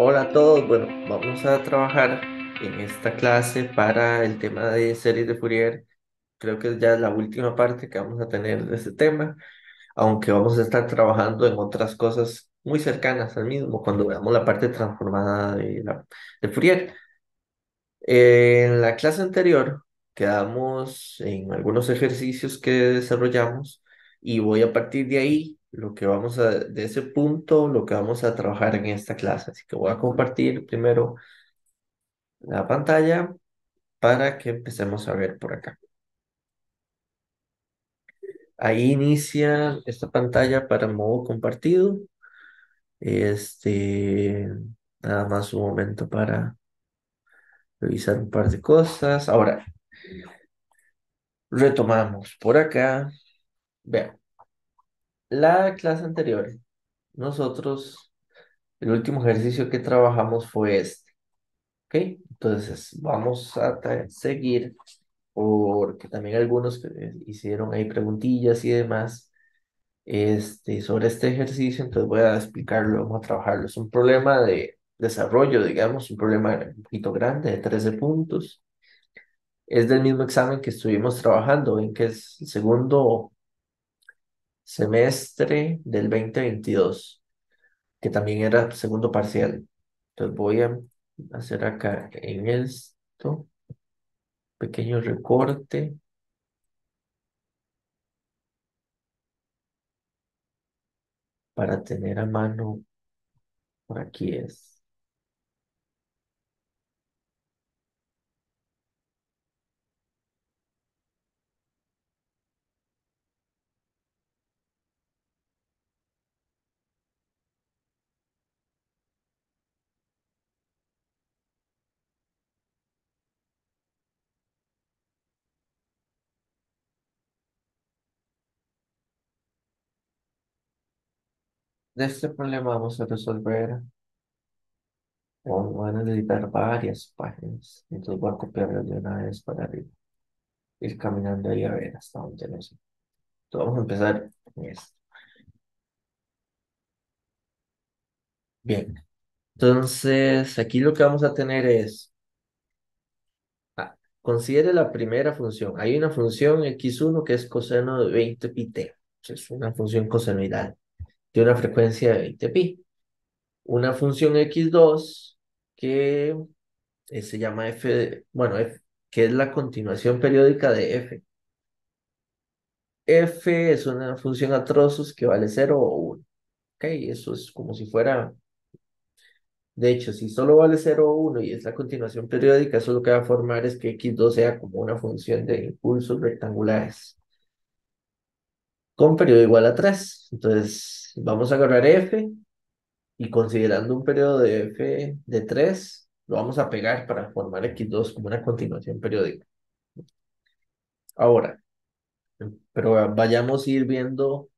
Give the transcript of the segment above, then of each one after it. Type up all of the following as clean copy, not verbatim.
Hola a todos, bueno, vamos a trabajar en esta clase para el tema de series de Fourier. Creo que es ya la última parte que vamos a tener de este tema, aunque vamos a estar trabajando en otras cosas muy cercanas al mismo cuando veamos la parte transformada de Fourier. En la clase anterior quedamos en algunos ejercicios que desarrollamos y voy a partir de ahí, de ese punto, lo que vamos a trabajar en esta clase. Así que voy a compartir primero la pantalla para que empecemos a ver por acá. Ahí inicia esta pantalla para modo compartido. Este, nada más un momento para revisar un par de cosas. Ahora, retomamos por acá. Vean. La clase anterior, nosotros, el último ejercicio que trabajamos fue este, ¿ok? Entonces, vamos a seguir, porque también algunos que hicieron ahí preguntillas y demás, sobre este ejercicio, entonces voy a explicarlo, vamos a trabajarlo. Es un problema de desarrollo, digamos, un problema un poquito grande, de 13 puntos. Es del mismo examen que estuvimos trabajando, en que es el segundo semestre del 2022, que también era segundo parcial. Entonces voy a hacer acá en esto, pequeño recorte para tener a mano, por aquí es. De este problema vamos a resolver, o van a necesitar varias páginas. Entonces voy a copiarlo de una vez para ir caminando ahí a ver hasta dónde no sé. Entonces vamos a empezar con esto. Bien, entonces aquí lo que vamos a tener es, considere la primera función. Hay una función x1 que es coseno de 20 pi t. Es una función cosenoidal de una frecuencia de 20 pi. Una función x2 que se llama bueno, que es la continuación periódica de f. F es una función a trozos que vale 0 o 1. Ok, eso es como si fuera, de hecho, si solo vale 0 o 1 y es la continuación periódica, eso lo que va a formar es que x2 sea como una función de impulsos rectangulares con periodo igual a 3. Entonces, vamos a agarrar f y considerando un periodo de f de 3 lo vamos a pegar para formar x2 como una continuación periódica. Ahora, pero vayamos a ir viendo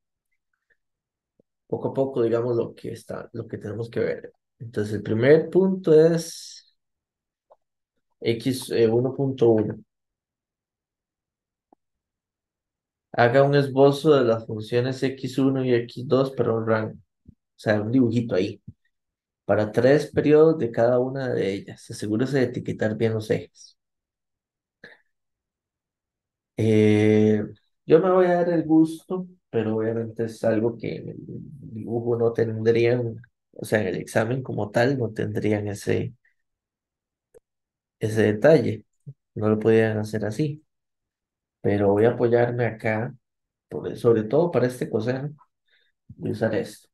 poco a poco, digamos, lo que tenemos que ver. Entonces, el primer punto es x 1.1. Haga un esbozo de las funciones x1 y x2 para un rango. O sea, un dibujito ahí. Para 3 periodos de cada una de ellas. Asegúrese de etiquetar bien los ejes. Eh, yo me voy a dar el gusto, pero obviamente es algo que en el dibujo no tendrían, o sea, en el examen como tal no tendrían ese detalle. No lo podían hacer así. Pero voy a apoyarme acá, sobre todo para este coseno, voy a usar esto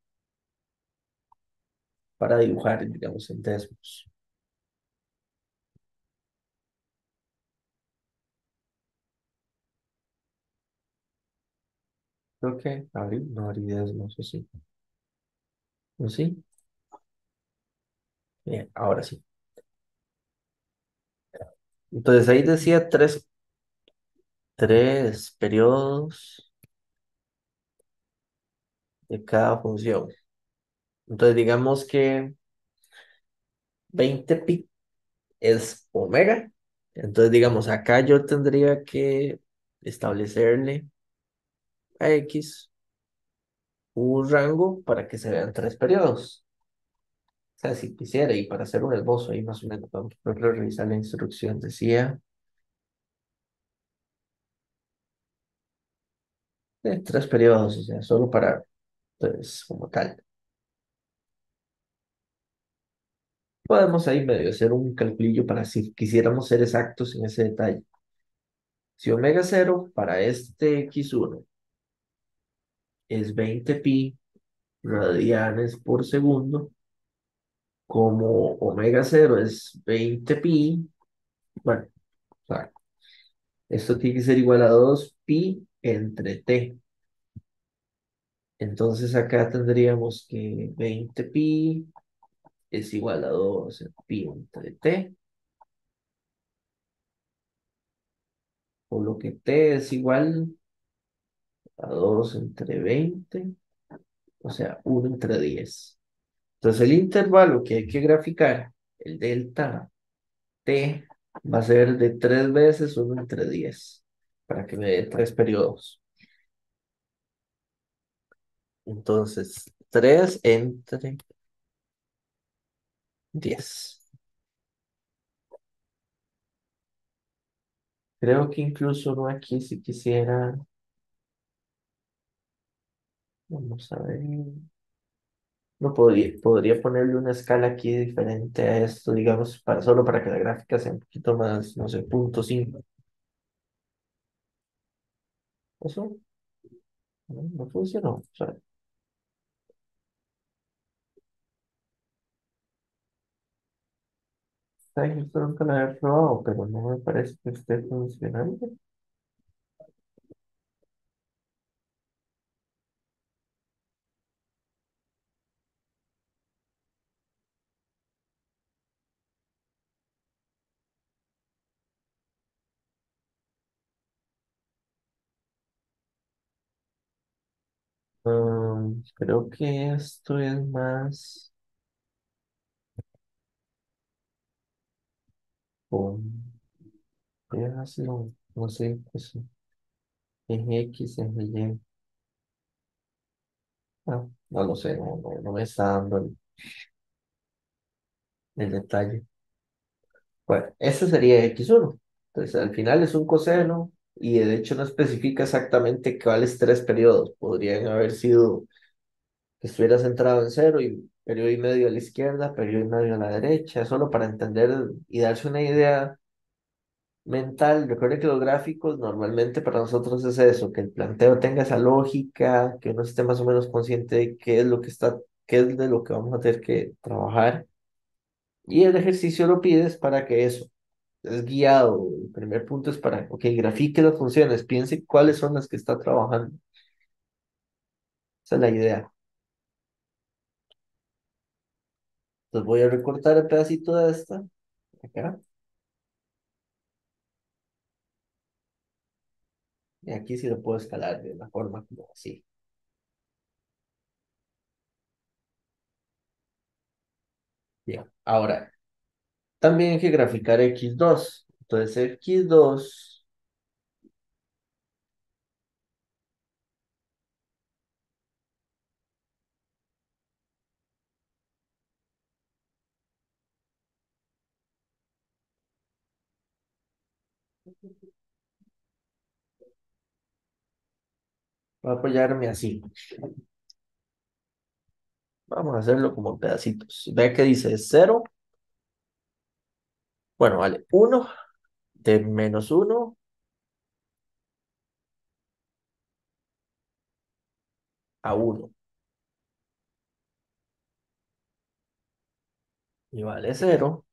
para dibujar, digamos, en décimos. Creo que abrí, no abrí décimos, o sí. ¿O sí? Bien, ahora sí. Entonces ahí decía tres periodos de cada función. Entonces digamos que 20 pi es omega. Entonces digamos, acá yo tendría que establecerle a X un rango para que se vean 3 periodos. O sea, si quisiera, y para hacer un esbozo ahí más o menos, vamos a revisar la instrucción. Decía 3 periodos, o sea, solo para, pues, como tal. Podemos ahí medio hacer un calculillo para si quisiéramos ser exactos en ese detalle. Si omega cero para este x1 es 20 pi radianes por segundo, como omega cero es 20 pi, bueno, o sea, esto tiene que ser igual a 2 pi entre t. Entonces acá tendríamos que 20 pi es igual a 2 pi entre t, por lo que t es igual a 2 entre 20, o sea, 1 entre 10. Entonces el intervalo que hay que graficar, el delta t, va a ser de 3 veces 1 entre 10, para que me dé 3 periodos. Entonces, 3 entre 10. Creo que incluso uno aquí, si quisiera, vamos a ver, no podría ponerle una escala aquí diferente a esto, digamos, solo para que la gráfica sea un poquito más, no sé, 0,5. Eso no funcionó. O sea, ay, esto nunca lo había probado, pero no me parece que esté funcionando. Creo que esto es más con, no sé, pues, en X, en Y. No lo sé, no me está dando el detalle. Bueno, eso sería x1. Entonces, al final es un coseno y de hecho no especifica exactamente cuáles 3 periodos. Podrían haber sido que estuviera centrado en cero y periodo y medio a la izquierda, periodo y medio a la derecha, solo para entender y darse una idea mental. Recuerde que los gráficos normalmente para nosotros es eso, que el planteo tenga esa lógica, que uno esté más o menos consciente de qué es lo que está, qué es de lo que vamos a tener que trabajar. Y el ejercicio lo pides para que eso es guiado. El primer punto es para, ok, grafique las funciones, piense cuáles son las que está trabajando. Esa es la idea. Entonces voy a recortar el pedacito de esta, acá, y aquí sí lo puedo escalar de la forma como así. Bien, ahora, también hay que graficar x2. Entonces x2 va a apoyarme así. Vamos a hacerlo como pedacitos. Ve que dice 0, bueno, vale, 1 de -1 a 1 y vale 0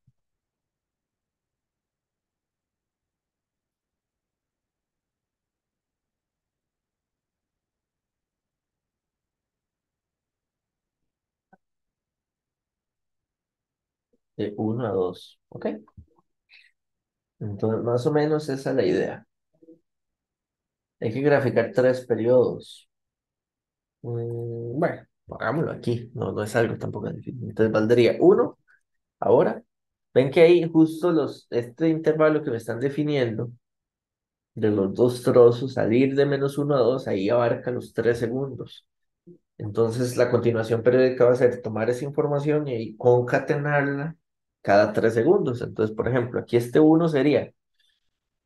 de 1 a 2. ¿Ok? Entonces, más o menos esa es la idea. Hay que graficar 3 periodos. Bueno, hagámoslo aquí. No es algo tampoco difícil. Entonces valdría 1 ahora. Ven que ahí justo este intervalo que me están definiendo de los dos trozos, salir de -1 a 2 ahí abarca los 3 segundos. Entonces, la continuación periódica va a ser tomar esa información y concatenarla cada 3 segundos. Entonces, por ejemplo, aquí este uno sería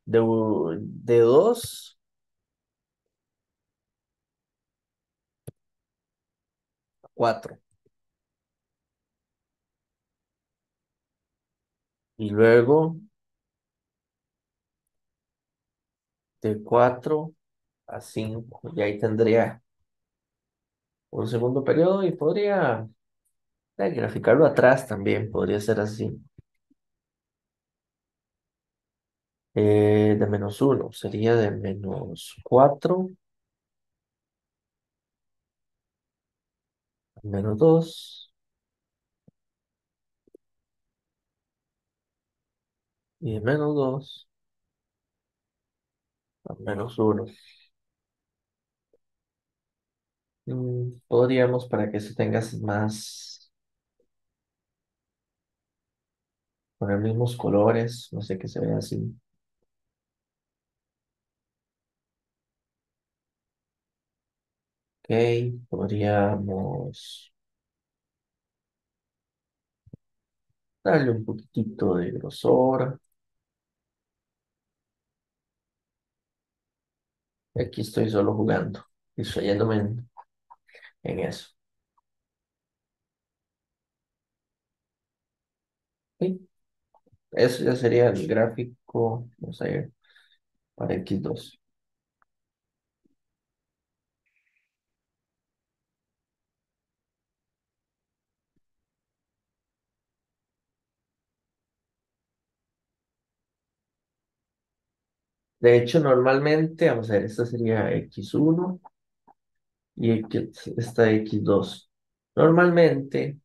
de 2 a 4 y luego de 4 a 5. Y ahí tendría un segundo periodo y podría graficarlo atrás también, podría ser así. De -1 sería de -4 a -2 y de -2 a -1. Podríamos, para que se tengas más, poner mismos colores, no sé, que se vea así. Ok, podríamos darle un poquitito de grosor. Aquí estoy solo jugando, distrayéndome en eso. Sí, eso ya sería el gráfico, vamos a ver, para X2. De hecho, normalmente, vamos a ver, esta sería X1 y esta X2. Normalmente,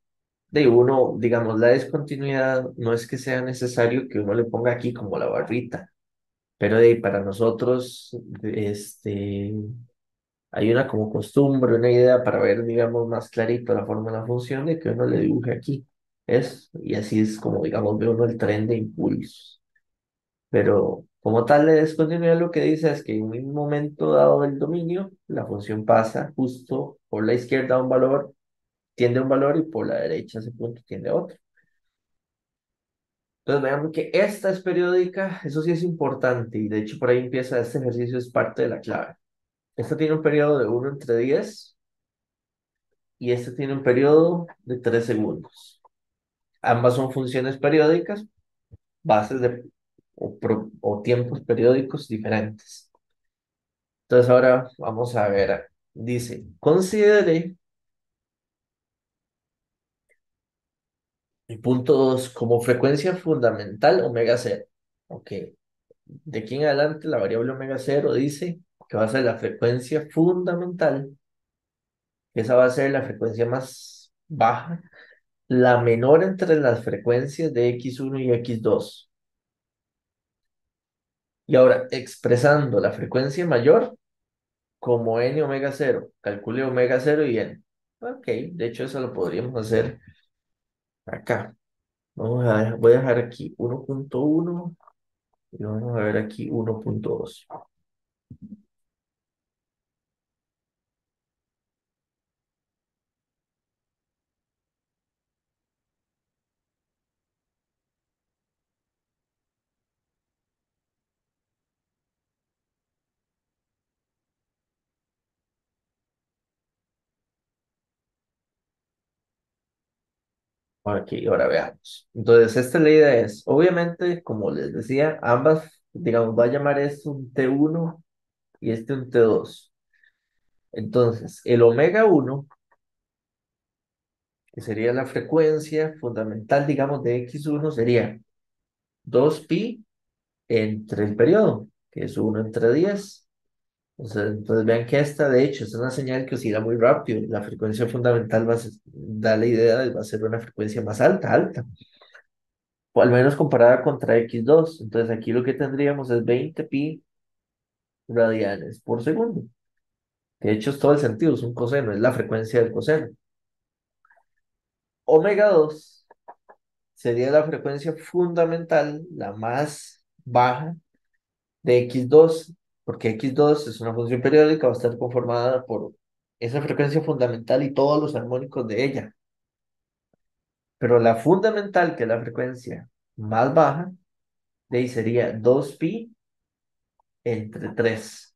de uno, digamos, la discontinuidad no es que sea necesario que uno le ponga aquí como la barrita, pero para nosotros, hay una como costumbre, una idea para ver, digamos, más clarito la forma de la función de que uno le dibuje aquí. Y así es como, digamos, ve uno el tren de impulsos. Pero como tal, de discontinuidad lo que dice es que en un momento dado del dominio, la función pasa justo por la izquierda a un valor, tiende a un valor y por la derecha ese punto tiende a otro. Entonces veamos que esta es periódica, eso sí es importante y de hecho por ahí empieza este ejercicio, es parte de la clave. Esta tiene un periodo de 1 entre 10 y esta tiene un periodo de 3 segundos. Ambas son funciones periódicas, bases o tiempos periódicos diferentes. Entonces ahora vamos a ver, dice, considere el punto 2 como frecuencia fundamental omega cero. Ok, de aquí en adelante la variable omega cero dice que va a ser la frecuencia fundamental, que esa va a ser la frecuencia más baja, la menor entre las frecuencias de x1 y x2. Y ahora, expresando la frecuencia mayor como n omega cero, calcule omega cero y n. Ok, de hecho eso lo podríamos hacer acá. Voy a dejar aquí 1.1 y vamos a ver aquí 1.2. Aquí, ahora veamos. Entonces, esta la idea es, obviamente, como les decía, ambas, digamos, va a llamar esto un T1 y este un T2. Entonces, el omega 1, que sería la frecuencia fundamental, digamos, de X1, sería 2pi entre el periodo, que es 1 entre 10. Entonces vean que esta, de hecho, es una señal que oscila muy rápido. La frecuencia fundamental da la idea de va a ser una frecuencia más alta, alta, o al menos comparada contra X2. Entonces aquí lo que tendríamos es 20pi radianes por segundo, que de hecho es todo el sentido, es un coseno, es la frecuencia del coseno. Omega 2 sería la frecuencia fundamental, la más baja de X2, porque X2 es una función periódica, va a estar conformada por esa frecuencia fundamental y todos los armónicos de ella. Pero la fundamental, que es la frecuencia más baja, de ahí sería 2pi entre 3.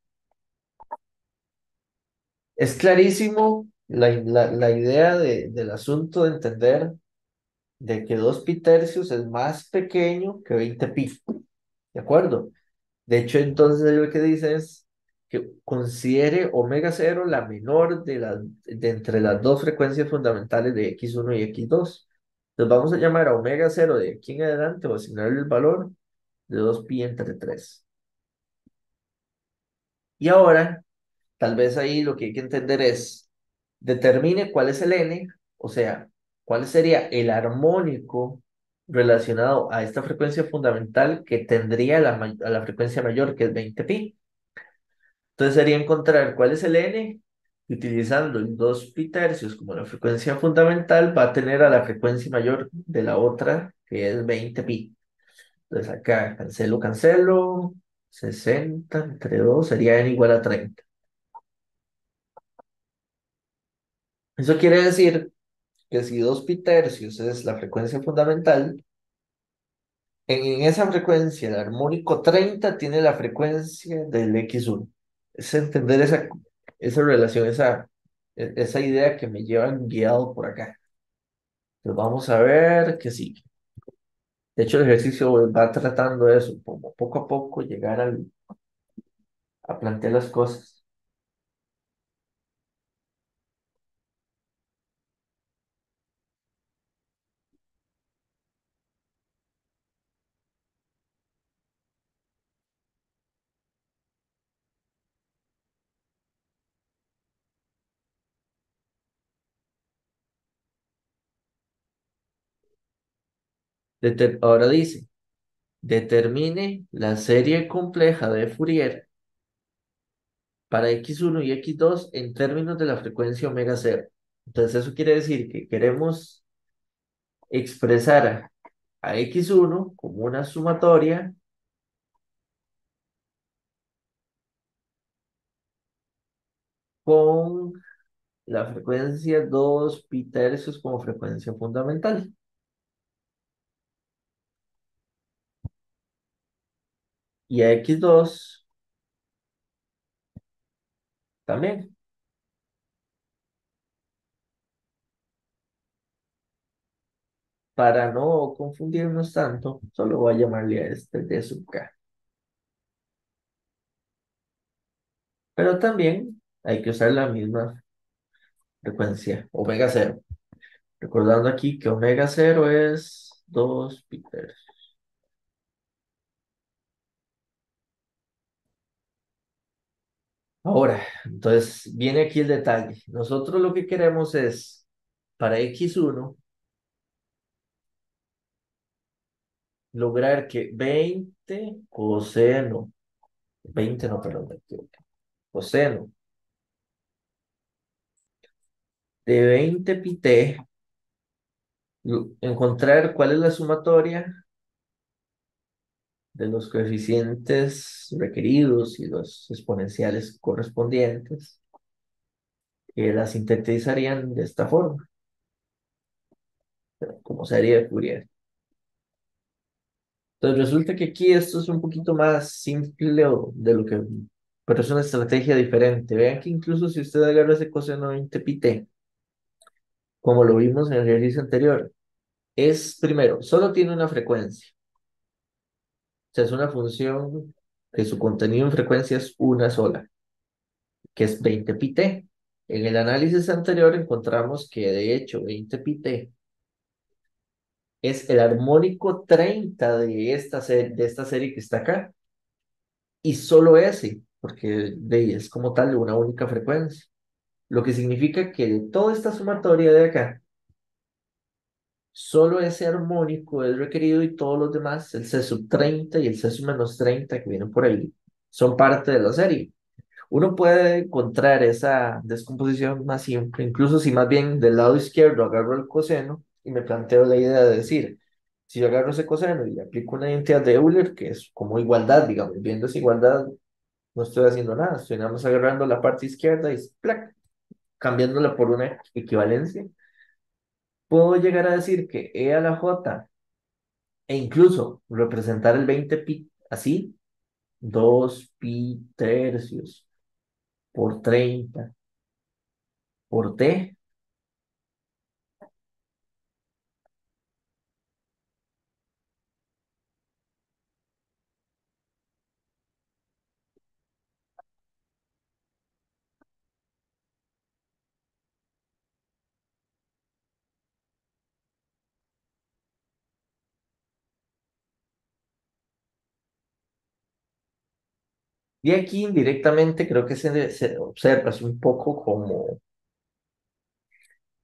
Es clarísimo la idea del asunto de entender de que 2pi tercios es más pequeño que 20pi, ¿de acuerdo? De hecho, entonces lo que dice es que considere omega cero la menor de entre las dos frecuencias fundamentales de x1 y x2. Entonces vamos a llamar a omega cero de aquí en adelante o asignarle el valor de 2pi entre 3. Y ahora, tal vez ahí lo que hay que entender es, determine cuál es el n, o sea, cuál sería el armónico relacionado a esta frecuencia fundamental que tendría a la frecuencia mayor, que es 20pi. Entonces sería encontrar cuál es el n, y utilizando el 2pi tercios como la frecuencia fundamental, va a tener a la frecuencia mayor de la otra, que es 20pi. Entonces acá cancelo, cancelo, 60 entre 2 sería n igual a 30. Eso quiere decir que si 2pi tercios es la frecuencia fundamental, en esa frecuencia el armónico 30 tiene la frecuencia del x1. Es entender esa relación, esa idea que me llevan guiado por acá. Pues vamos a ver que sí. De hecho, el ejercicio va tratando eso, como poco a poco llegar a plantear las cosas. Ahora dice, determine la serie compleja de Fourier para x1 y x2 en términos de la frecuencia omega cero. Entonces eso quiere decir que queremos expresar a x1 como una sumatoria con la frecuencia 2 pi tercios como frecuencia fundamental. Y a x2 también. Para no confundirnos tanto, solo voy a llamarle a este d sub k. Pero también hay que usar la misma frecuencia, omega cero. Recordando aquí que omega cero es 2 pi tercios. Ahora, entonces viene aquí el detalle. Nosotros lo que queremos es, para x1, lograr que 20 coseno, 20 no, perdón, me equivoqué, coseno de 20 pi t, encontrar cuál es la sumatoria de los coeficientes requeridos y los exponenciales correspondientes, que la sintetizarían de esta forma, como serie de Fourier. Entonces resulta que aquí esto es un poquito más simple de lo que, pero es una estrategia diferente. Vean que incluso si usted agarra ese coseno 20 pi t, como lo vimos en el ejercicio anterior, es primero, solo tiene una frecuencia. O sea, es una función que su contenido en frecuencia es una sola, que es 20 pi t. En el análisis anterior encontramos que de hecho 20 pi t es el armónico 30 de esta serie que está acá, y solo ese, porque de ahí es como tal una única frecuencia. Lo que significa que de toda esta sumatoria de acá, solo ese armónico es requerido y todos los demás, el C sub 30 y el C sub menos 30 que vienen por ahí, son parte de la serie. Uno puede encontrar esa descomposición más simple, incluso si más bien del lado izquierdo agarro el coseno y me planteo la idea de decir, si yo agarro ese coseno y le aplico una identidad de Euler, que es como igualdad, digamos, viendo esa igualdad, no estoy haciendo nada, estoy nada más agarrando la parte izquierda y ¡plac! cambiándola por una equivalencia, puedo llegar a decir que e a la j e incluso representar el 20 pi así, 2 pi tercios por 30 por t. Y aquí indirectamente creo que se observa es un poco como,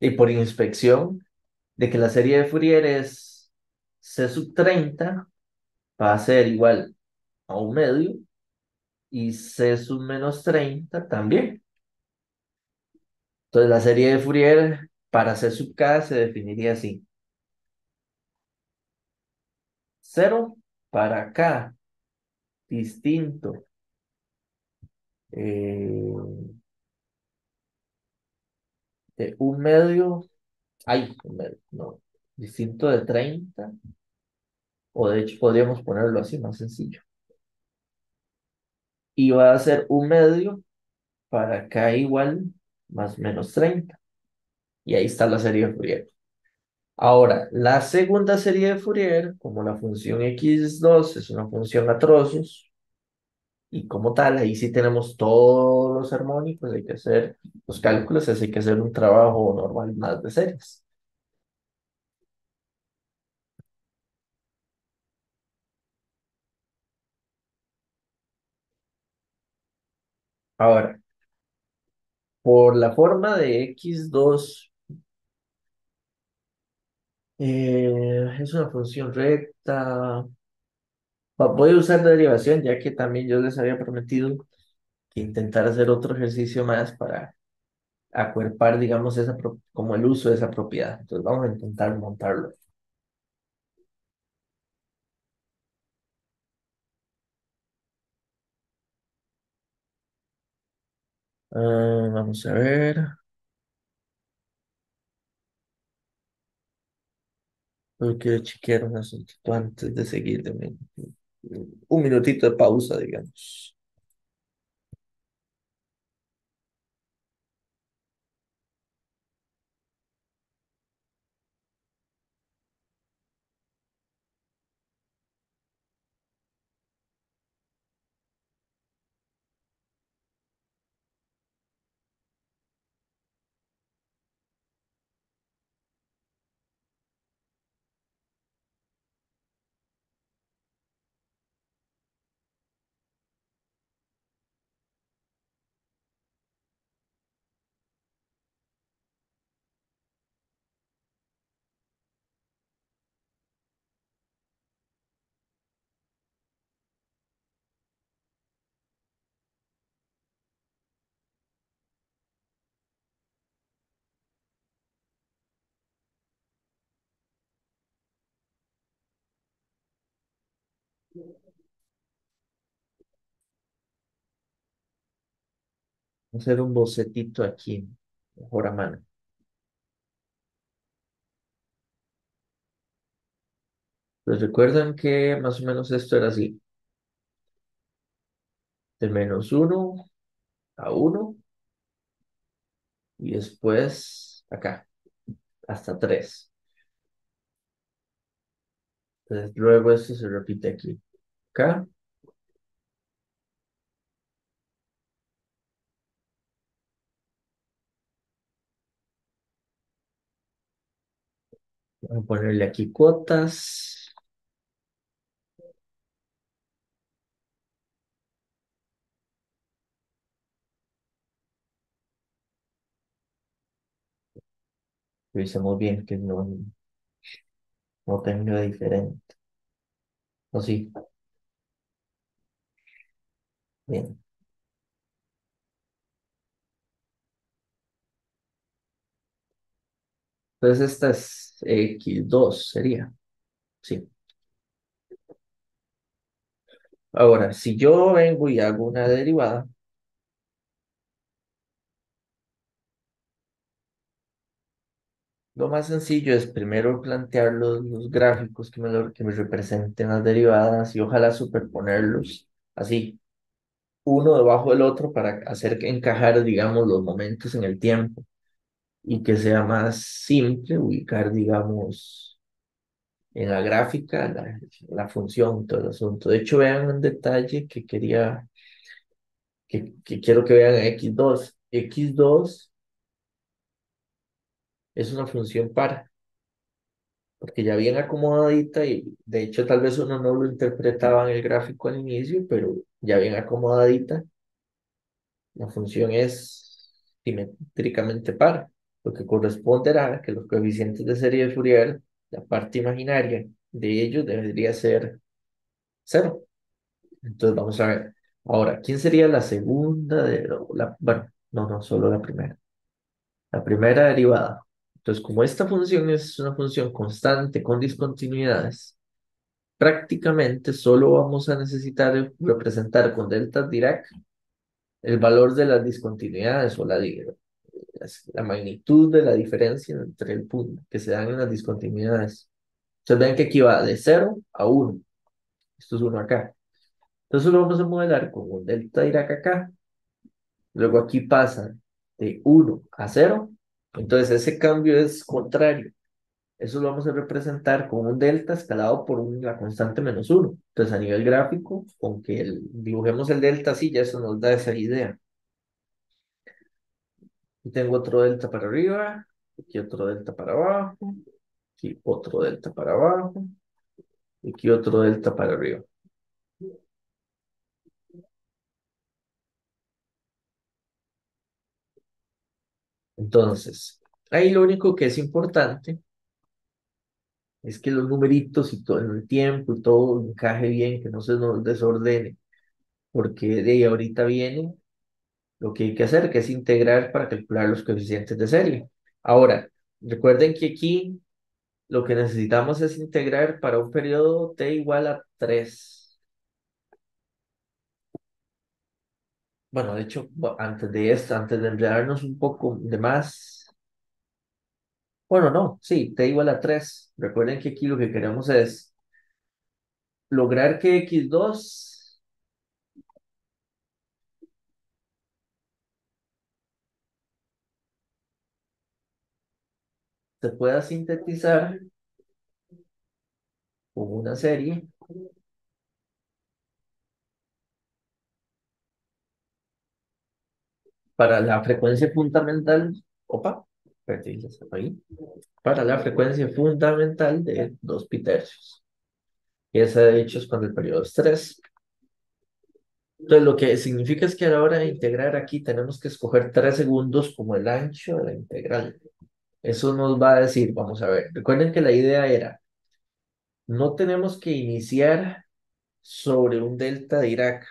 y por inspección, de que la serie de Fourier es c sub 30 va a ser igual a un medio y c sub menos 30 también. Entonces la serie de Fourier para c sub k se definiría así. Cero para k distinto eh, de un medio, un medio, no, distinto de 30 o de hecho podríamos ponerlo así, más sencillo. Y va a ser un medio para k igual más menos 30. Y ahí está la serie de Fourier. Ahora, la segunda serie de Fourier, como la función x2 es una función a trozos, y como tal, ahí sí tenemos todos los armónicos, hay que hacer los cálculos, así hay que hacer un trabajo normal más de series. Ahora, por la forma de x2, es una función recta. Voy a usar derivación, ya que también yo les había prometido que intentar hacer otro ejercicio más para acuerpar, digamos, como el uso de esa propiedad. Entonces vamos a intentar montarlo. Vamos a ver. Yo quiero chequear un asunto antes de seguir. Un minutito de pausa, digamos. Vamos a hacer un bocetito aquí, mejor a mano. Pues recuerdan que más o menos esto era así, de -1 a 1 y después acá, hasta 3. Entonces luego esto se repite aquí. Acá, vamos a ponerle aquí cuotas. Revisemos bien que no tenga diferente. ¿O sí? Bien. Entonces esta es x2 sería. Sí. Ahora, si yo vengo y hago una derivada, Lo más sencillo es primero plantear los gráficos que me representen las derivadas y ojalá superponerlos así, uno debajo del otro para hacer que encajar, digamos, los momentos en el tiempo y que sea más simple ubicar, digamos, en la gráfica la función, todo el asunto. De hecho, vean un detalle que que quiero que vean x2. X2 es una función par, porque ya bien acomodadita y de hecho tal vez uno no lo interpretaba en el gráfico al inicio, pero ya bien acomodadita, la función es simétricamente par, lo que corresponderá a que los coeficientes de serie de Fourier, la parte imaginaria de ellos debería ser cero. Entonces vamos a ver. Ahora, ¿quién sería la segunda bueno, no, solo la primera. La primera derivada. Entonces, como esta función es una función constante con discontinuidades, prácticamente solo vamos a necesitar representar con delta Dirac el valor de las discontinuidades o la magnitud de la diferencia entre el punto que se dan en las discontinuidades. Entonces ven que aquí va de 0 a 1. Esto es 1 acá. Entonces lo vamos a modelar con un delta Dirac acá. Luego aquí pasa de 1 a 0. Entonces ese cambio es contrario. Eso lo vamos a representar con un delta escalado por la constante -1. Entonces, a nivel gráfico, aunque dibujemos el delta así, ya eso nos da esa idea. Y tengo otro delta para arriba, aquí otro delta para abajo, aquí otro delta para abajo, y aquí otro delta para arriba. Entonces, ahí lo único que es importante es que los numeritos y todo el tiempo y todo encaje bien, que no se nos desordene, porque de ahí ahorita viene lo que hay que hacer, que es integrar para calcular los coeficientes de serie. Ahora, recuerden que aquí lo que necesitamos es integrar para un periodo t igual a 3. Bueno, de hecho, antes de esto, antes de enredarnos un poco de más, bueno, no, sí, t igual a 3. Recuerden que aquí lo que queremos es lograr que x2 se pueda sintetizar como una serie para la frecuencia fundamental, opa, perdí, ya estaba ahí, para la frecuencia fundamental de 2 pi tercios. Y esa de hecho es cuando el periodo es 3. Entonces lo que significa es que a la hora de integrar aquí tenemos que escoger 3 segundos como el ancho de la integral. Eso nos va a decir, vamos a ver, recuerden que la idea era, no tenemos que iniciar sobre un delta de Dirac.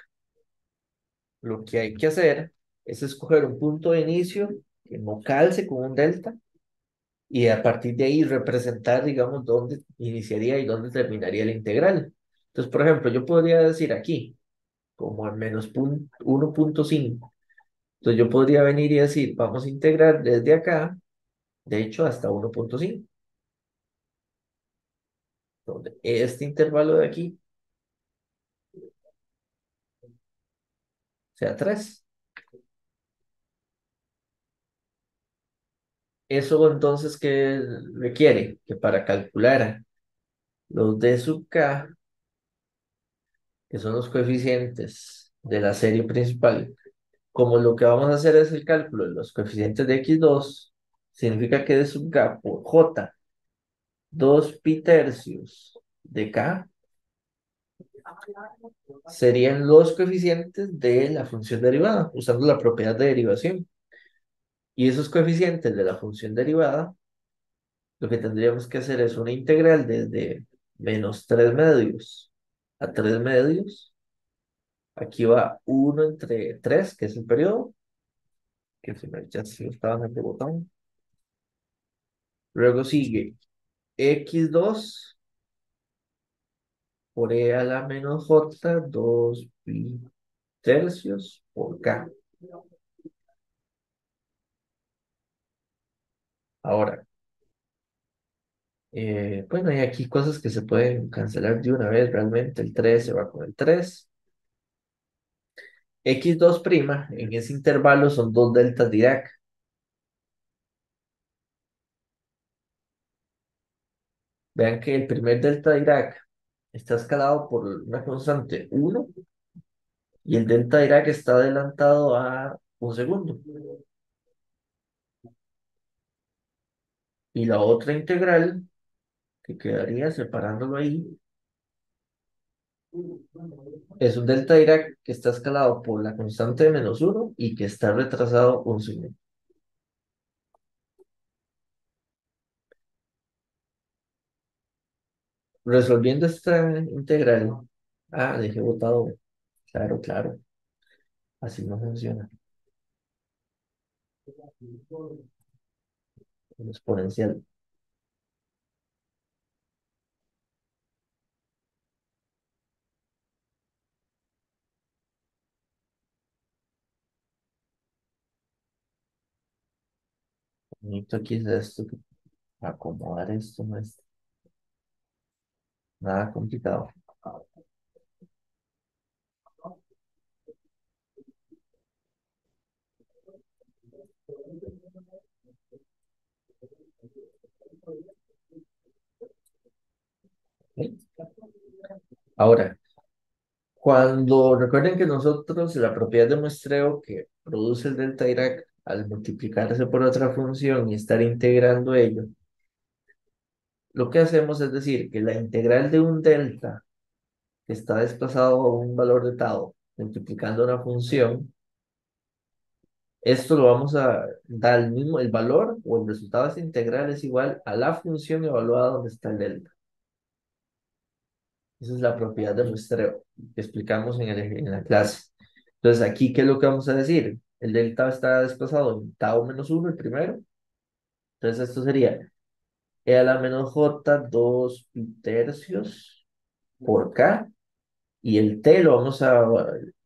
Lo que hay que hacer es escoger un punto de inicio que no calce con un delta y a partir de ahí representar, digamos, dónde iniciaría y dónde terminaría la integral. Entonces, por ejemplo, yo podría decir aquí, como en menos 1,5. Entonces yo podría venir y decir, vamos a integrar desde acá, de hecho, hasta 1,5, donde este intervalo de aquí sea 3. Eso entonces, ¿qué requiere? Que para calcular los d sub k, que son los coeficientes de la serie principal, como lo que vamos a hacer es el cálculo de los coeficientes de x2, significa que d sub k por j, 2 pi tercios de k, serían los coeficientes de la función derivada, usando la propiedad de derivación. Y esos coeficientes de la función derivada, lo que tendríamos que hacer es una integral desde -3 medios a 3 medios. Aquí va 1 entre 3, que es el periodo, que ya se estaba en el botón. Luego sigue x2 por e a la menos j, 2 pi tercios por k. Ahora, Bueno, hay aquí cosas que se pueden cancelar de una vez, realmente el 3 se va con el 3. X2' en ese intervalo son dos deltas Dirac. Vean que el primer delta Dirac está escalado por una constante 1 y el delta Dirac está adelantado a un segundo. Y la otra integral, que quedaría separándolo ahí, es un delta Dirac que está escalado por la constante de -1 y que está retrasado un segundo. Resolviendo esta integral, dejé botado, claro, claro, así no funciona, el exponencial. Necesito aquí es esto, acomodar esto, no es nada complicado. ¿Ok? Ahora, cuando recuerden que nosotros la propiedad de muestreo que produce el delta Dirac al multiplicarse por otra función y estar integrando ello, lo que hacemos es decir que la integral de un delta que está desplazado a un valor de tau multiplicando una función, esto lo vamos a dar el mismo, el valor o el resultado de esta integral es igual a la función evaluada donde está el delta. Esa es la propiedad de muestreo que explicamos en la clase. Entonces, aquí, ¿qué es lo que vamos a decir? El delta está desplazado en tau menos uno el primero. Entonces, esto sería e a la menos j 2 pi tercios por k. Y el t lo vamos a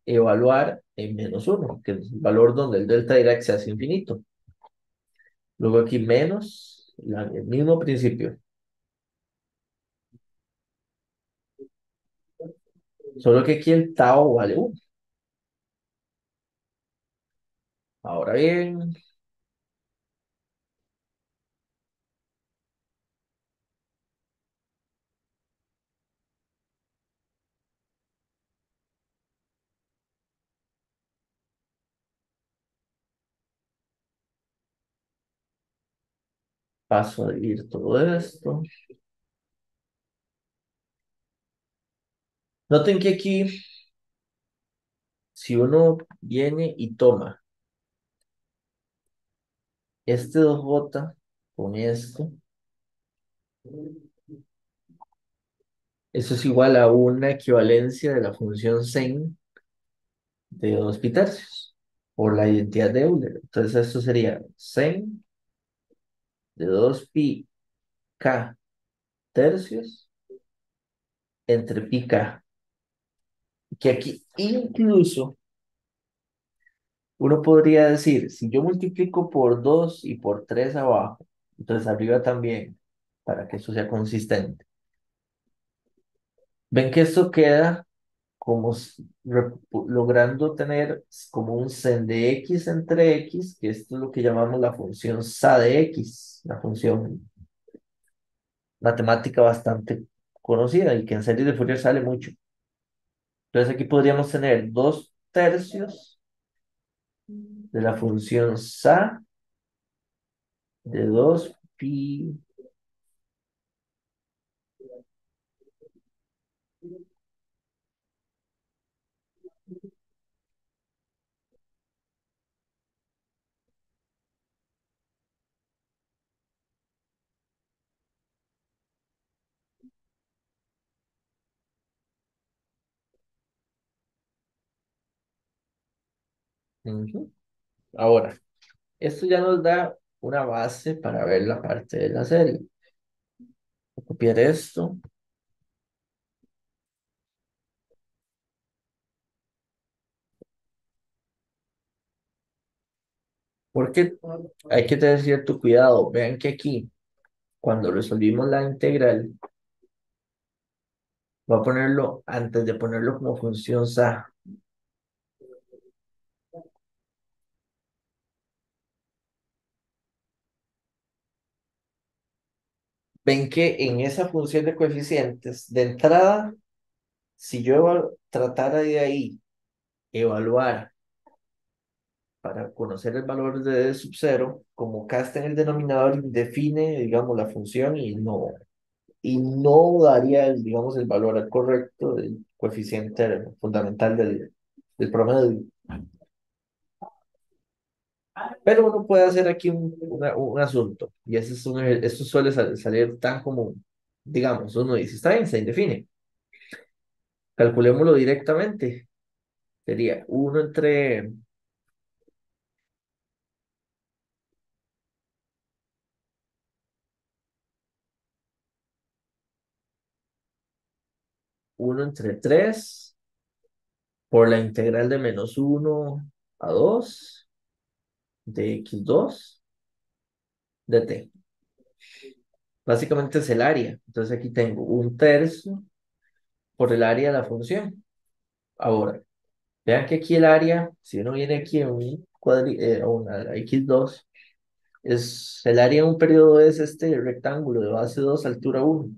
evaluar en -1, que es el valor donde el delta Dirac se hace infinito. Luego aquí menos el mismo principio. Solo que aquí el tau vale 1. Ahora bien, paso a dividir todo esto. Noten que aquí, si uno viene y toma este 2j con esto, eso es igual a una equivalencia de la función sen de 2 pi tercios por la identidad de Euler. Entonces esto sería sen de 2 pi k tercios entre pi k. Que aquí incluso uno podría decir, si yo multiplico por 2 y por 3 abajo, entonces arriba también, para que eso sea consistente. Ven que esto queda como logrando tener como un sen de x entre x, que esto es lo que llamamos la función sa de x, una función matemática bastante conocida y que en series de Fourier sale mucho. Entonces aquí podríamos tener 2 tercios de la función sa de 2 pi. Ujú. Ahora, esto ya nos da una base para ver la parte de la serie. Voy a copiar esto, porque hay que tener cierto cuidado. Vean que aquí cuando resolvimos la integral, voy a ponerlo antes de ponerlo como función sa. Ven que en esa función de coeficientes, de entrada, si yo tratara de ahí evaluar para conocer el valor de D sub cero, como K está en el denominador, define, digamos, la función y no daría, digamos, el valor correcto del coeficiente fundamental del promedio. Pero uno puede hacer aquí un asunto, y ese es esto suele salir tan común. Digamos, uno dice, está bien, se indefine. Calculémoslo directamente. Sería uno entre 3 por la integral de -1 a 2 de x2 de t. Básicamente es el área. Entonces aquí tengo 1/3 por el área de la función. Ahora, vean que aquí el área, si uno viene aquí a a una x2, el área de un periodo es este rectángulo de base 2 altura 1,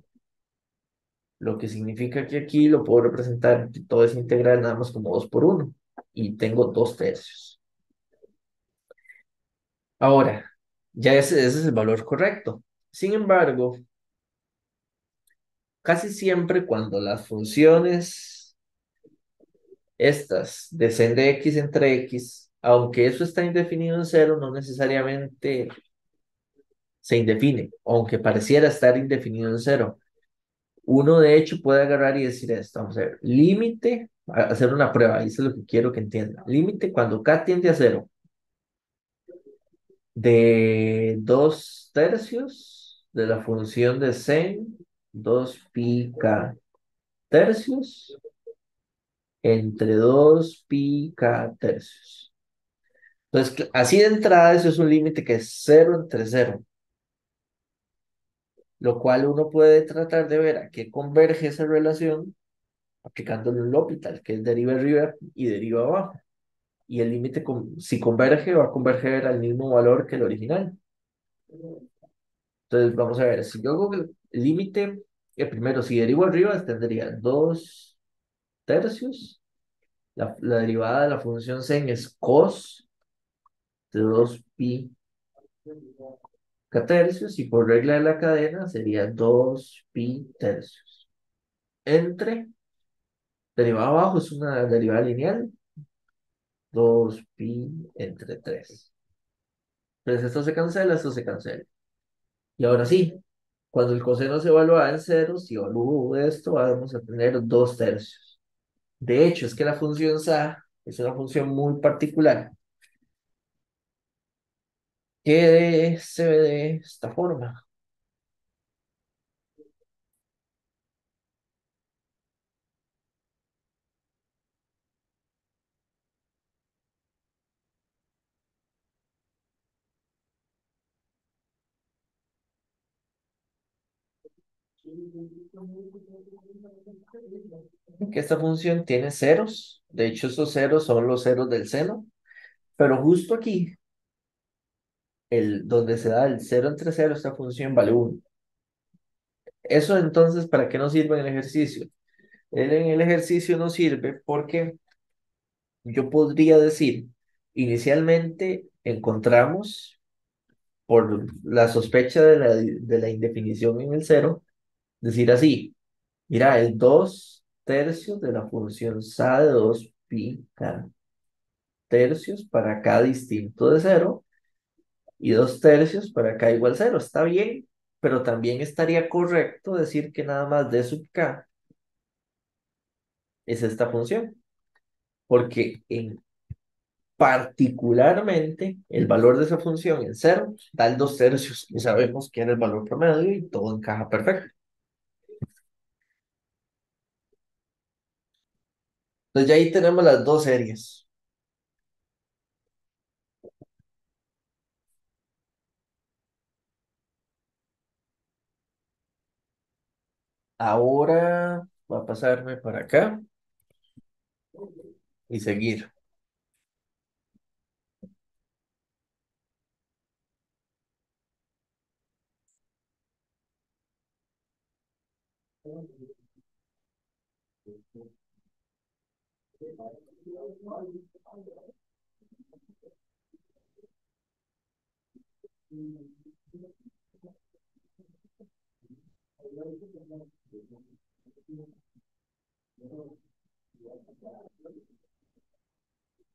lo que significa que aquí lo puedo representar todo es integral nada más como 2 por 1 y tengo 2/3. Ahora, ya ese es el valor correcto. Sin embargo, casi siempre cuando las funciones estas descende x entre x, aunque eso está indefinido en cero, no necesariamente se indefine, aunque pareciera estar indefinido en cero. Uno de hecho puede agarrar y decir esto, vamos a ver, límite, hacer una prueba, y eso es lo que quiero que entienda. Límite cuando k tiende a cero de 2/3 de la función de sen 2πk tercios entre 2πk tercios. Entonces, así de entrada, eso es un límite que es 0 entre 0, lo cual uno puede tratar de ver a qué converge esa relación aplicándole un L'Hopital, que es deriva arriba y deriva abajo. Y el límite, si converge, va a converger al mismo valor que el original. Entonces, vamos a ver, si yo hago el límite, primero, si derivo arriba, tendría 2/3. La derivada de la función sen es cos de 2πk tercios y por regla de la cadena sería 2π tercios. Entre, derivada abajo es una derivada lineal, 2π entre 3. Entonces esto se cancela. Y ahora sí, cuando el coseno se evalúa en cero, si evalúo esto, vamos a tener 2/3. De hecho, es que la función sa es una función muy particular que se ve de esta forma. Que esta función tiene ceros. De hecho, esos ceros son los ceros del seno. Pero justo aquí, donde se da el 0 entre 0, esta función vale 1. Eso entonces, ¿para qué nos sirve en el ejercicio? En el ejercicio nos sirve porque yo podría decir, inicialmente encontramos, por la sospecha de la indefinición en el cero, decir así, mira, el 2/3 de la función sa de 2πk tercios para k distinto de cero y 2/3 para k igual cero. Está bien, pero también estaría correcto decir que nada más d sub k es esta función, porque particularmente el valor de esa función en cero da el 2/3 y sabemos que era el valor promedio y todo encaja perfecto. Entonces ya ahí tenemos las dos series. Ahora va a pasarme para acá y seguir.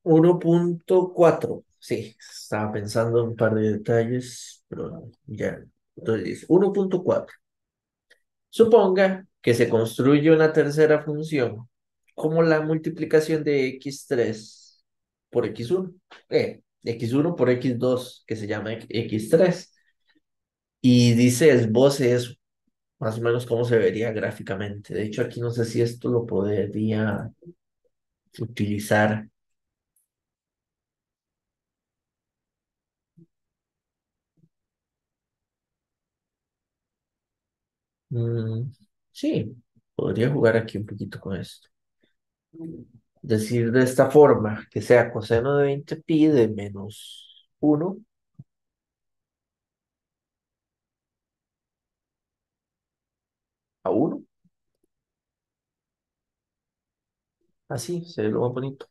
1.4. Sí, estaba pensando en un par de detalles, pero ya. Entonces dice 1.4. Suponga que se construye una tercera función como la multiplicación de x3 por x1. X1 por x2, que se llama x3. Y dice esboce eso, más o menos cómo se vería gráficamente. De hecho, aquí no sé si esto lo podría utilizar. Mm, sí, podría jugar aquí un poquito con esto. Decir de esta forma, que sea coseno de 20 pi de -1 a 1. Así, se ve lo más bonito.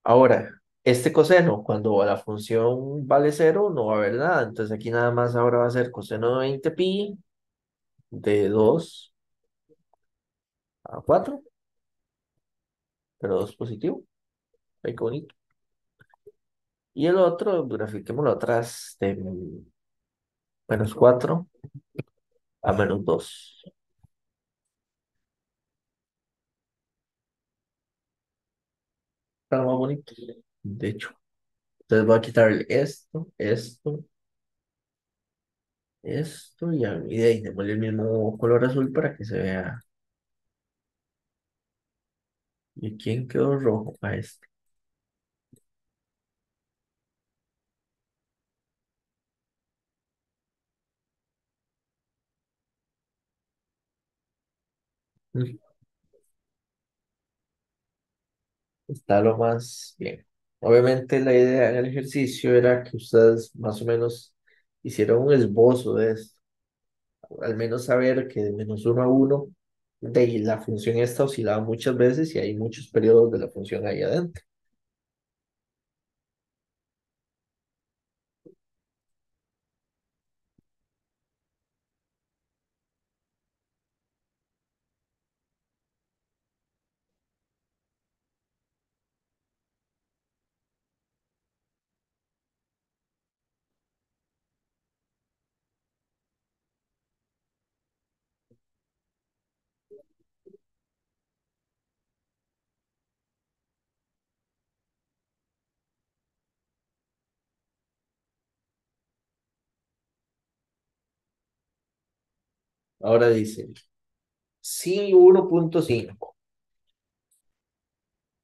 Ahora, este coseno, cuando la función vale cero, no va a haber nada. Entonces aquí nada más ahora va a ser coseno de 20 pi de 2 a 4, pero 2 positivo. Ay, qué bonito. Y el otro, grafiquémoslo atrás, de -4 a -2. Está lo más bonito, de hecho. Entonces voy a quitarle esto y de ahí démosle el mismo color azul para que se vea. ¿Y quién quedó rojo a este? Mm, Está lo más bien. Obviamente la idea del ejercicio era que ustedes más o menos hicieran un esbozo de esto, al menos saber que de -1 a 1 de ahí la función esta oscilaba muchas veces y hay muchos periodos de la función ahí adentro. Ahora dice, si 1.5.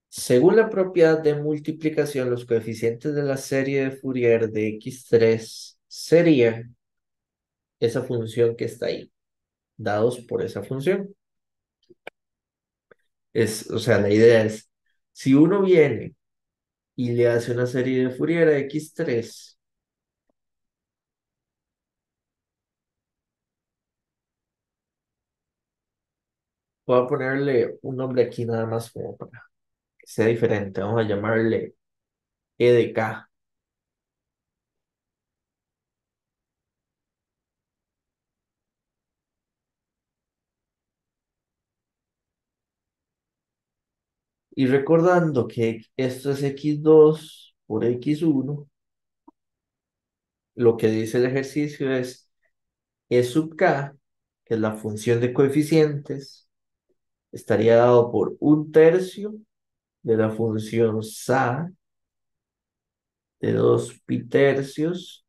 Según la propiedad de multiplicación, los coeficientes de la serie de Fourier de x3 serían esa función que está ahí, dados por esa función. O sea, la idea es, si uno viene y le hace una serie de Fourier a x3, voy a ponerle un nombre aquí nada más como para que sea diferente. Vamos a llamarle e de k. Y recordando que esto es x2 por x1, lo que dice el ejercicio es E sub k, que es la función de coeficientes, estaría dado por 1/3 de la función sa de 2 pi tercios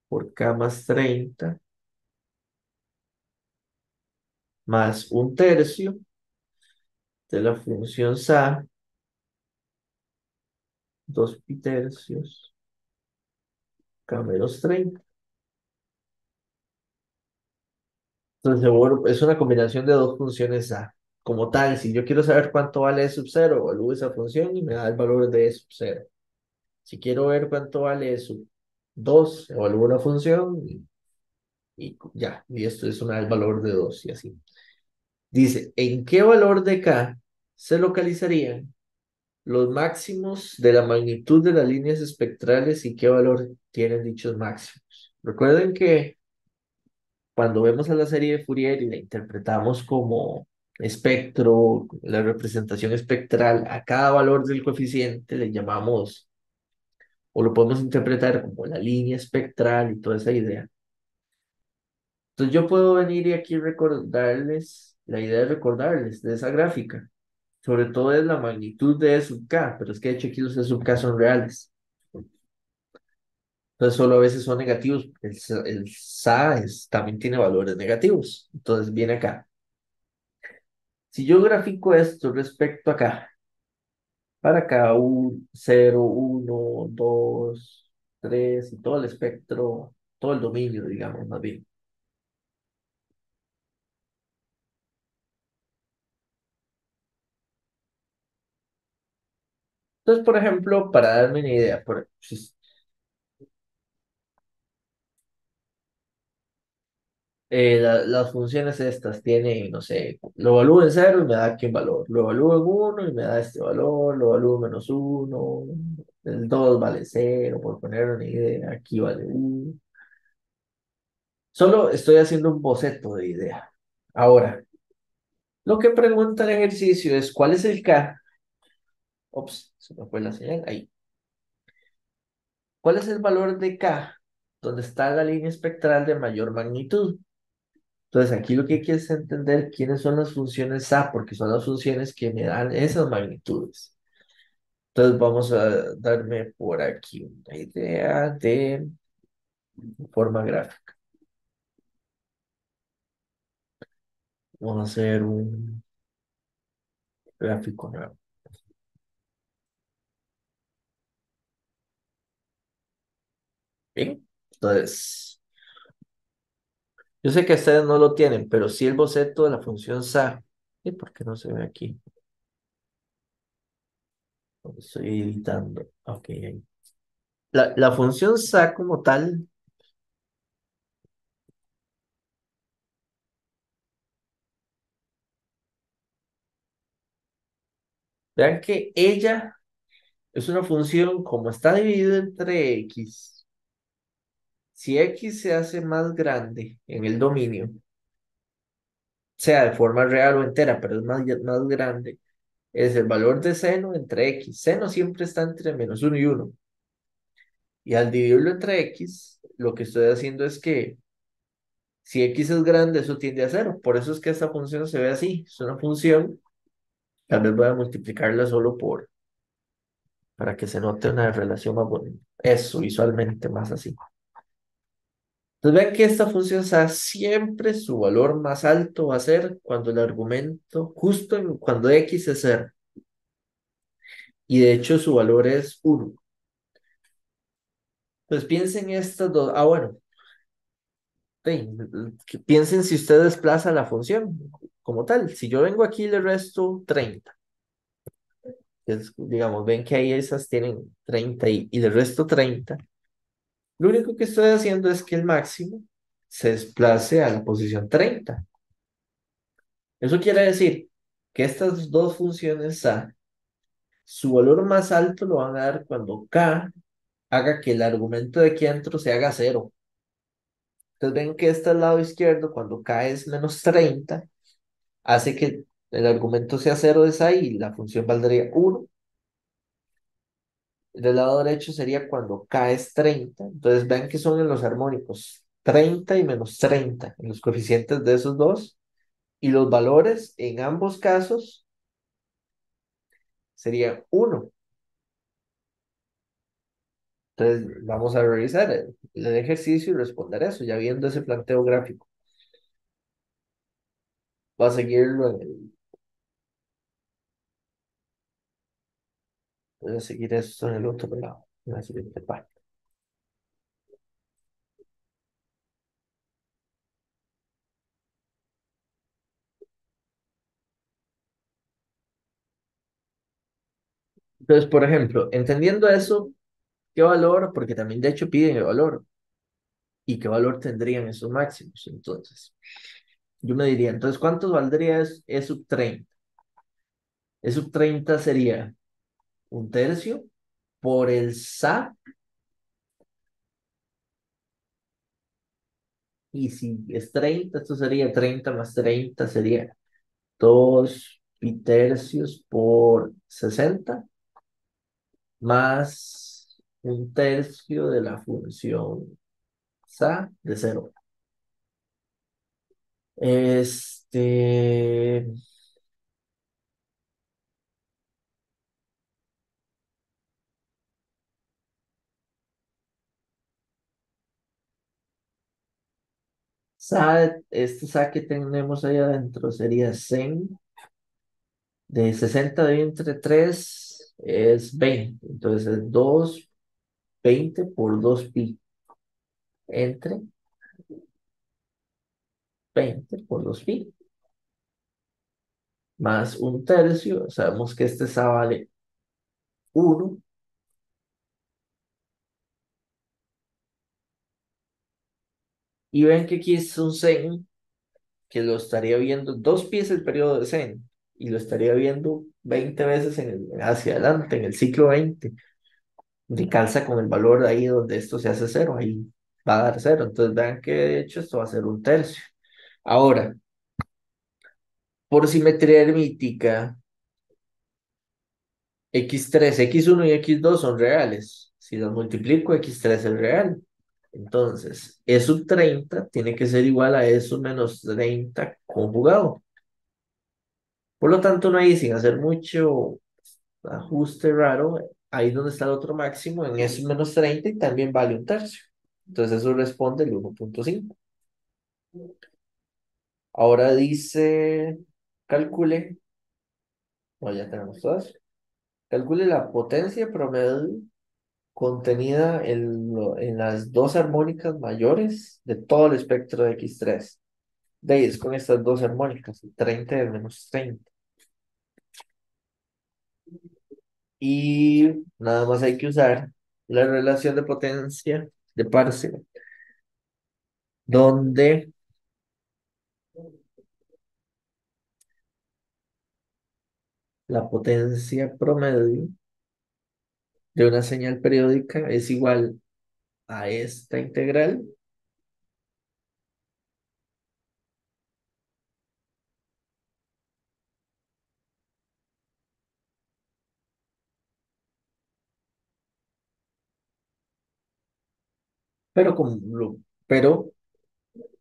por k más 30 más 1/3 de la función sa, 2 pi tercios K menos 30. Entonces, seguro, es una combinación de dos funciones A. Como tal, si yo quiero saber cuánto vale E sub 0, evalúo esa función y me da el valor de E sub 0. Si quiero ver cuánto vale E sub 2, evalúo una función y ya, y esto es el valor de 2 y así. Dice, ¿en qué valor de K se localizarían los máximos de la magnitud de las líneas espectrales y qué valor tienen dichos máximos? Recuerden que cuando vemos a la serie de Fourier y la interpretamos como espectro, la representación espectral, a cada valor del coeficiente le llamamos, o lo podemos interpretar como la línea espectral y toda esa idea. Entonces yo puedo venir y aquí recordarles, la idea de recordarles de esa gráfica, sobre todo es la magnitud de E sub k, pero es que de hecho aquí los E sub k son reales. Entonces solo a veces son negativos, porque el SA también tiene valores negativos. Entonces viene acá. Si yo grafico esto respecto acá, para acá, 0, 1, 2, 3 y todo el espectro, todo el dominio, digamos, más bien. Entonces, por ejemplo, para darme una idea, las funciones estas tienen, no sé, lo evalúo en cero y me da aquí un valor, lo evalúo en uno y me da este valor, lo evalúo en menos uno, el 2 vale cero, por poner una idea, aquí vale uno. Solo estoy haciendo un boceto de idea. Ahora, lo que pregunta el ejercicio es, ¿cuál es el K? Ops, se me fue la señal. Ahí. ¿Cuál es el valor de K? Donde está la línea espectral de mayor magnitud. Entonces, aquí lo que hay que es entender quiénes son las funciones A, porque son las funciones que me dan esas magnitudes. Entonces, vamos a darme por aquí una idea de forma gráfica. Vamos a hacer un gráfico nuevo. Bien. Entonces, yo sé que ustedes no lo tienen, pero sí el boceto de la función SA. ¿Y por qué no se ve aquí? Lo estoy editando. Ok, ahí. La función SA como tal, vean que ella es una función como está dividida entre X. Si X se hace más grande en el dominio, sea de forma real o entera, pero es más grande, es el valor de seno entre X. Seno siempre está entre menos uno y uno. Y al dividirlo entre X, lo que estoy haciendo es que si X es grande, eso tiende a cero. Por eso es que esta función se ve así. Es una función, tal vez voy a multiplicarla solo para que se note una relación más bonita. Eso, visualmente más así. Entonces ven que esta función SAT siempre su valor más alto va a ser cuando el argumento, cuando X es cero. Y de hecho su valor es uno. Pues piensen estas dos. Ah, bueno, sí, que piensen si usted desplaza la función como tal. Si yo vengo aquí y le resto 30, digamos, ven que ahí esas tienen 30 y le resto 30. Lo único que estoy haciendo es que el máximo se desplace a la posición 30. Eso quiere decir que estas dos funciones A, su valor más alto lo van a dar cuando K haga que el argumento de aquí adentro se haga cero. Entonces ven que este al lado izquierdo, cuando K es menos 30 hace que el argumento sea cero de ahí y la función valdría uno. Del lado derecho sería cuando K es 30. Entonces ven que son en los armónicos 30 y menos 30 en los coeficientes de esos dos. Y los valores en ambos casos serían uno. Entonces vamos a revisar el ejercicio y responder eso, ya viendo ese planteo gráfico. Va a seguirlo voy a seguir esto en el otro lado, en la siguiente página. Entonces, por ejemplo, entendiendo eso, ¿qué valor? Porque también de hecho piden el valor. ¿Y qué valor tendrían esos máximos? Entonces, yo me diría, entonces, ¿cuántos valdría E sub 30? E sub 30 sería un tercio por el SA, y si es 30, esto sería 30 más 30 sería 2 pi tercios por 60 más un tercio de la función SA de cero. Este, este SA que tenemos ahí adentro sería sen de 60 de entre 3 es 20. Entonces es 2 20 por 2 pi entre 20 por 2 pi más un tercio. Sabemos que este SA vale 1. Y ven que aquí es un sen que lo estaría viendo 2 pi es el periodo de sen y lo estaría viendo 20 veces hacia adelante, en el ciclo 20. Y calza con el valor ahí donde esto se hace cero, ahí va a dar cero. Entonces vean que de hecho esto va a ser un tercio. Ahora, por simetría hermítica, x3, x1 y x2 son reales. Si los multiplico, x3 es real. Entonces, E sub 30 tiene que ser igual a E sub menos 30 conjugado. Por lo tanto, no hay, sin hacer mucho ajuste raro, ahí donde está el otro máximo, en E sub menos 30 y también vale un tercio. Entonces, eso responde el 1,5. Ahora dice, calcule, bueno, ya tenemos todas. Calcule la potencia promedio contenida en las dos armónicas mayores de todo el espectro de X3. De ahí es con estas dos armónicas, el 30 y el menos 30. Y nada más hay que usar la relación de potencia de Parse, donde la potencia promedio de una señal periódica es igual a esta integral, pero, pero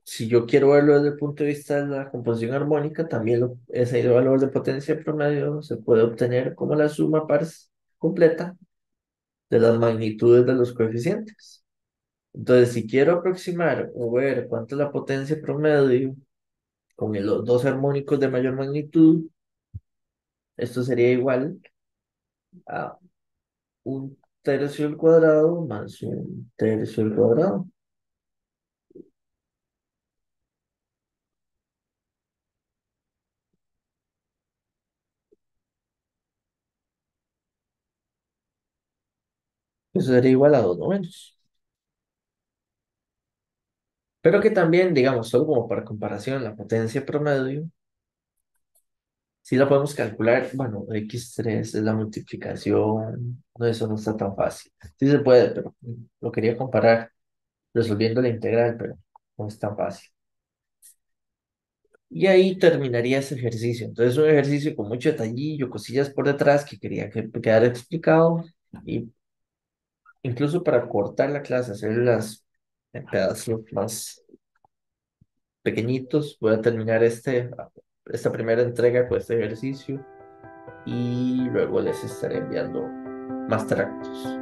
si yo quiero verlo desde el punto de vista de la composición armónica, también ese valor de potencia promedio se puede obtener como la suma completa de las magnitudes de los coeficientes. Entonces, si quiero aproximar o ver cuánto es la potencia promedio con los dos armónicos de mayor magnitud, esto sería igual a un tercio al cuadrado más un tercio al cuadrado. Eso sería igual a 2/9. Pero que también, digamos, solo como para comparación, la potencia promedio, si la podemos calcular, bueno, x3 es la multiplicación, no, eso no está tan fácil. Sí se puede, pero lo quería comparar resolviendo la integral, pero no es tan fácil. Y ahí terminaría ese ejercicio. Entonces, un ejercicio con mucho detallillo, cosillas por detrás que quería que quedara explicado, y incluso para cortar la clase, hacerlas en pedazos más pequeñitos. Voy a terminar esta primera entrega con este ejercicio y luego les estaré enviando más tractos.